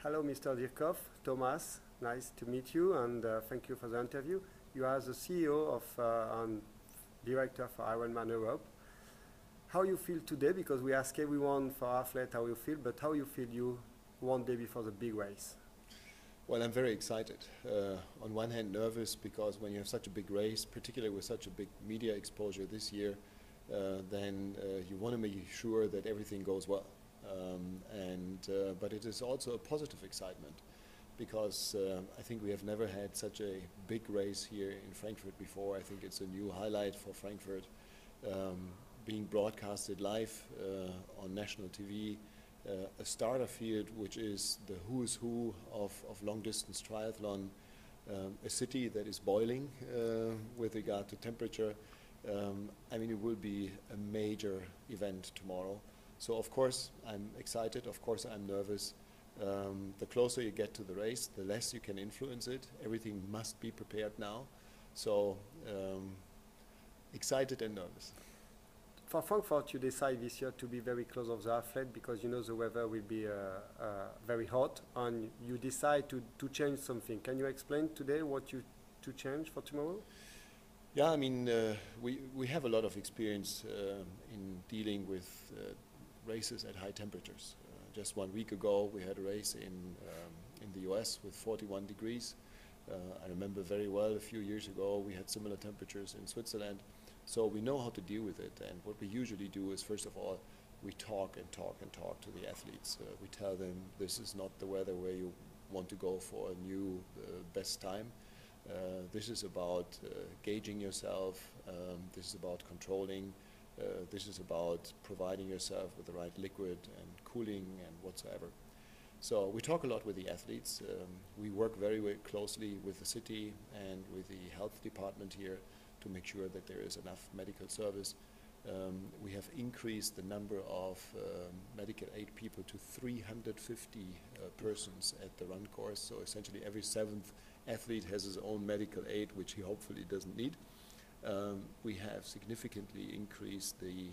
Hello, Mr. Dieckhoff. Thomas, nice to meet you, and thank you for the interview. You are the CEO of and director for Ironman Europe. How you feel today? Because we ask everyone for athlete how you feel, but how you feel you one day before the big race? Well, I'm very excited. On one hand, nervous because when you have such a big race, particularly with such a big media exposure this year, then you want to make sure that everything goes well. But it is also a positive excitement because I think we have never had such a big race here in Frankfurt before. I think it's a new highlight for Frankfurt, being broadcasted live on national TV. A starter field which is the who's who of long distance triathlon, a city that is boiling with regard to temperature. I mean, it will be a major event tomorrow. So of course I'm excited, of course I'm nervous. The closer you get to the race, the less you can influence it. Everything must be prepared now. So excited and nervous. For Frankfurt, you decide this year to be very close of the athlete because you know the weather will be very hot, and you decide to change something. Can you explain today what you to change for tomorrow? Yeah, I mean, we have a lot of experience in dealing with races at high temperatures. Just 1 week ago, we had a race in the US with 41 degrees. I remember very well a few years ago, we had similar temperatures in Switzerland. So we know how to deal with it, and what we usually do is, first of all, we talk and talk and talk to the athletes. We tell them this is not the weather where you want to go for a new best time. This is about gauging yourself, this is about controlling, this is about providing yourself with the right liquid and cooling and whatsoever. So we talk a lot with the athletes. We work very, very closely with the city and with the health department here to make sure that there is enough medical service. We have increased the number of medical aid people to 350 persons at the run course. So essentially every 7th athlete has his own medical aid, which he hopefully doesn't need. We have significantly increased the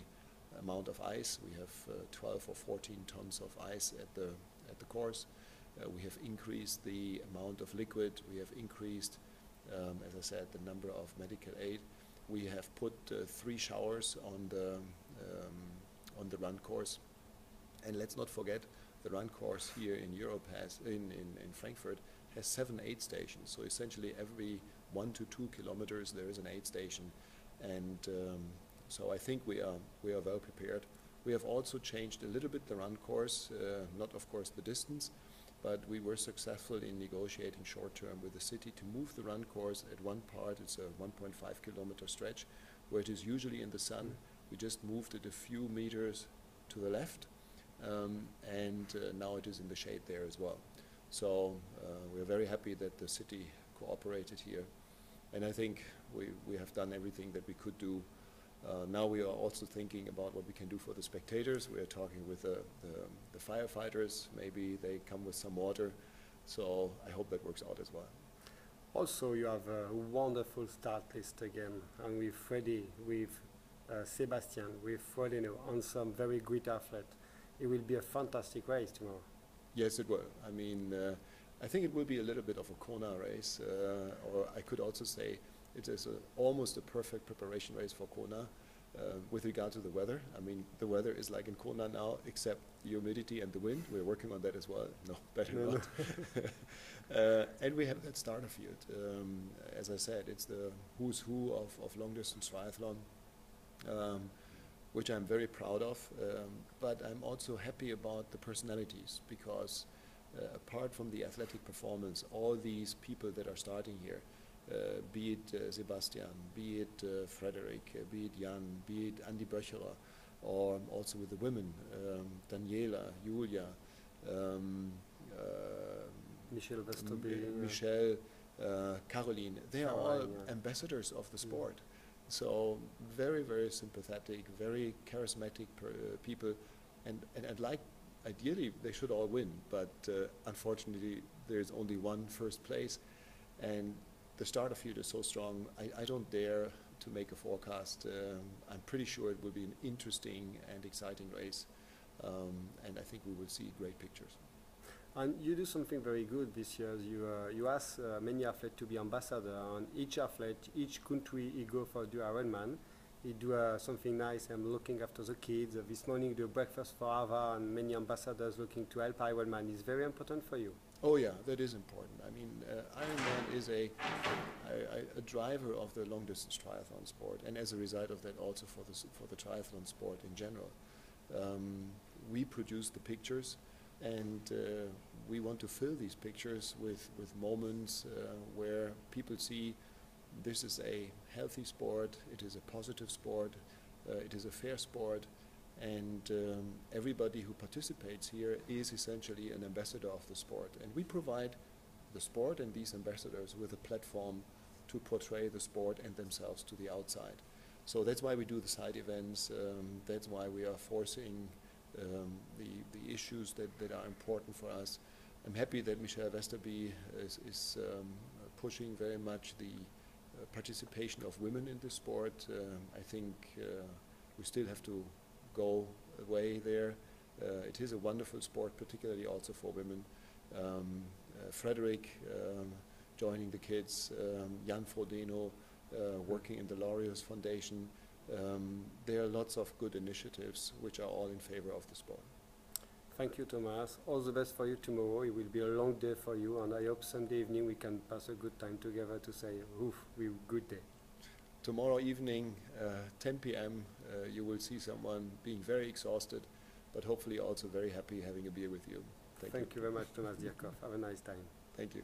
amount of ice. We have 12 or 14 tons of ice at the course. We have increased the amount of liquid. We have increased, as I said, the number of medical aid. We have put 3 showers on the run course, and let's not forget the run course here in Europe has in Frankfurt has 7 aid stations. So essentially every 1 to 2 kilometers there is an aid station, and so I think we are well prepared. We have also changed a little bit the run course, not of course the distance, but we were successful in negotiating short-term with the city to move the run course at one part. It's a 1.5 kilometer stretch where it is usually in the sun. We just moved it a few meters to the left, and now it is in the shade there as well. So we're very happy that the city cooperated here, and I think we have done everything that we could do. Now we are also thinking about what we can do for the spectators. We are talking with the firefighters. Maybe they come with some water. So I hope that works out as well. Also, you have a wonderful start list again, and with Freddy, with Sebastian, with Frodeno, and some very great athletes. It will be a fantastic race tomorrow. Yes, it will. I mean, I think it will be a little bit of a Kona race, or I could also say it is almost a perfect preparation race for Kona with regard to the weather. I mean, the weather is like in Kona now, except the humidity and the wind. We're working on that as well. No, better not. And we have that starter field. As I said, it's the who's who of long-distance triathlon, which I'm very proud of. But I'm also happy about the personalities because apart from the athletic performance, all these people that are starting here, be it Sebastian, be it Frederick, be it Jan, be it Andy Böcherer, or also with the women, Daniela, Julia, Michelle Westerby, Michelle, Caroline, they are all ambassadors of the sport. So very, very sympathetic, very charismatic people, and I'd like, ideally they should all win, but unfortunately there's only one first place, and the starter field is so strong. I don't dare to make a forecast. I'm pretty sure it will be an interesting and exciting race, and I think we will see great pictures. And you do something very good this year. You ask many athletes to be ambassador, and each athlete, each country he go for do Ironman, he do something nice. I'm looking after the kids. This morning do breakfast for Ava, and many ambassadors looking to help Ironman. Is very important for you. Oh yeah, that is important. I mean, Ironman is a driver of the long-distance triathlon sport, and as a result of that, also for the triathlon sport in general. We produce the pictures, and we want to fill these pictures with moments where people see this is a healthy sport, it is a positive sport, it is a fair sport, and everybody who participates here is essentially an ambassador of the sport. And we provide the sport and these ambassadors with a platform to portray the sport and themselves to the outside. So that's why we do the side events, that's why we are forcing the issues that are important for us. I'm happy that Michelle Westerby is pushing very much the participation of women in this sport. I think we still have to go away there. It is a wonderful sport, particularly also for women. Frederick joining the kids, Jan Frodeno working in the Laureus Foundation. There are lots of good initiatives which are all in favor of the sport. Thank you, Thomas. All the best for you tomorrow. It will be a long day for you, and I hope Sunday evening we can pass a good time together to say, oof, we good day. Tomorrow evening, 10 p.m., you will see someone being very exhausted, but hopefully also very happy having a beer with you. Thank you very much, Thomas Dieckhoff. Have a nice time. Thank you.